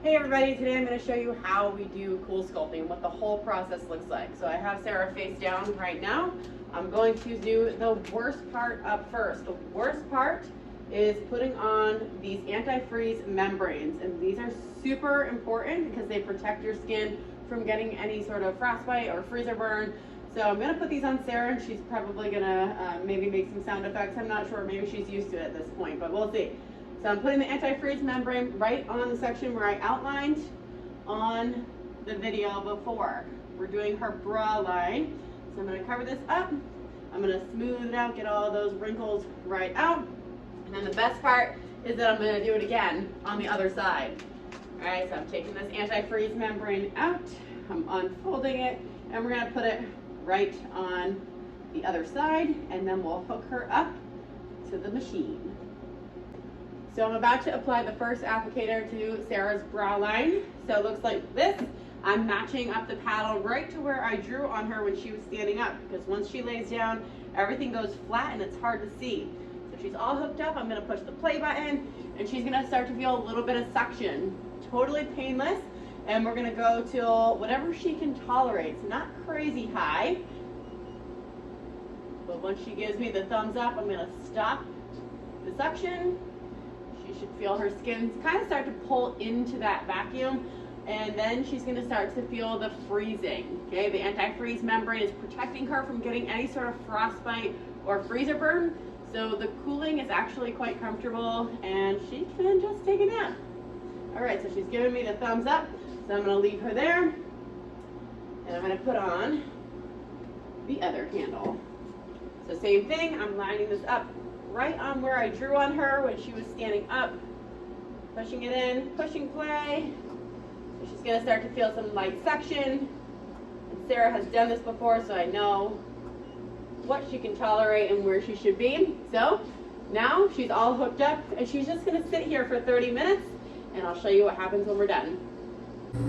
Hey everybody, today I'm going to show you how we do CoolSculpting, what the whole process looks like. So I have Sarah face down right now. I'm going to do the worst part up first. The worst part is putting on these anti-freeze membranes, and these are super important because they protect your skin from getting any sort of frostbite or freezer burn. So I'm going to put these on Sarah, and she's probably going to maybe make some sound effects. I'm not sure, maybe she's used to it at this point, but we'll see. So I'm putting the anti-freeze membrane right on the section where I outlined on the video before. We're doing her bra line. So I'm going to cover this up. I'm going to smooth it out, get all those wrinkles right out. And then the best part is that I'm going to do it again on the other side. All right, so I'm taking this anti-freeze membrane out. I'm unfolding it, and we're going to put it right on the other side, and then we'll hook her up to the machine. So I'm about to apply the first applicator to Sarah's bra line. So it looks like this. I'm matching up the paddle right to where I drew on her when she was standing up, because once she lays down, everything goes flat and it's hard to see. So she's all hooked up. I'm going to push the play button, and she's going to start to feel a little bit of suction. Totally painless, and we're going to go till whatever she can tolerate. So not crazy high, but once she gives me the thumbs up, I'm going to stop the suction. You should feel her skin kind of start to pull into that vacuum, and then she's going to start to feel the freezing. Okay, the anti-freeze membrane is protecting her from getting any sort of frostbite or freezer burn, so the cooling is actually quite comfortable, and she can just take a nap. All right, so she's giving me the thumbs up, so I'm going to leave her there, and I'm going to put on the other handle. So same thing, I'm lining this up right on where I drew on her when she was standing up, pushing it in, pushing play. So she's going to start to feel some light suction. And Sarah has done this before, so I know what she can tolerate and where she should be. So now she's all hooked up, and she's just going to sit here for 30 minutes, and I'll show you what happens when we're done.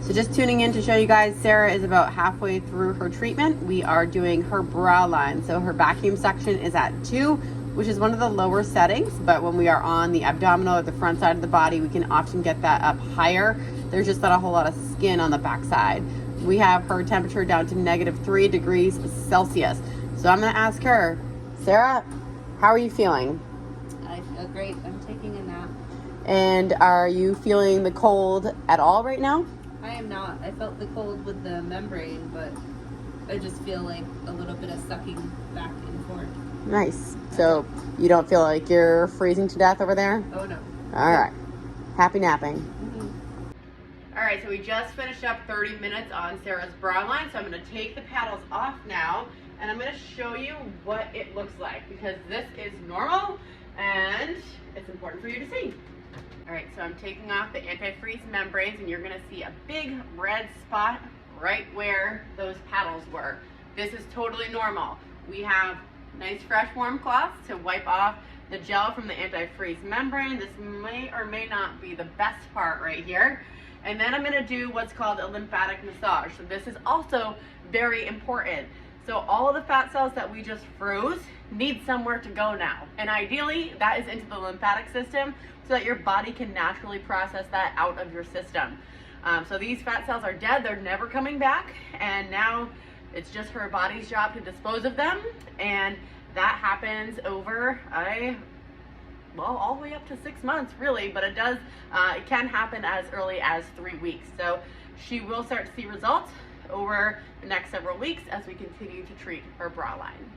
So just tuning in to show you guys, Sarah is about halfway through her treatment. We are doing her bra line. So her vacuum suction is at 2, which is one of the lower settings, but when we are on the abdominal or the front side of the body, we can often get that up higher. There's just not a whole lot of skin on the back side. We have her temperature down to -3 degrees Celsius. So I'm gonna ask her, Sarah, how are you feeling? I feel great. I'm taking a nap. And are you feeling the cold at all right now? I am not. I felt the cold with the membrane, but I just feel like a little bit of sucking back and forth. Nice. So you don't feel like you're freezing to death over there? Oh no. All right. Happy napping. Mm-hmm. All right, so we just finished up 30 minutes on Sarah's bra line. So I'm going to take the paddles off now, and I'm going to show you what it looks like, because this is normal and it's important for you to see. All right, so I'm taking off the anti-freeze membranes, and you're going to see a big red spot right where those paddles were. This is totally normal. We have nice fresh warm cloths to wipe off the gel from the anti-freeze membrane. This may or may not be the best part right here. And then I'm going to do what's called a lymphatic massage. So this is also very important. So all of the fat cells that we just froze need somewhere to go now. And ideally that is into the lymphatic system, so that your body can naturally process that out of your system. So these fat cells are dead, they're never coming back, and now it's just her body's job to dispose of them, and that happens over all the way up to 6 months, really, but it can happen as early as 3 weeks. So she will start to see results over the next several weeks as we continue to treat her bra line.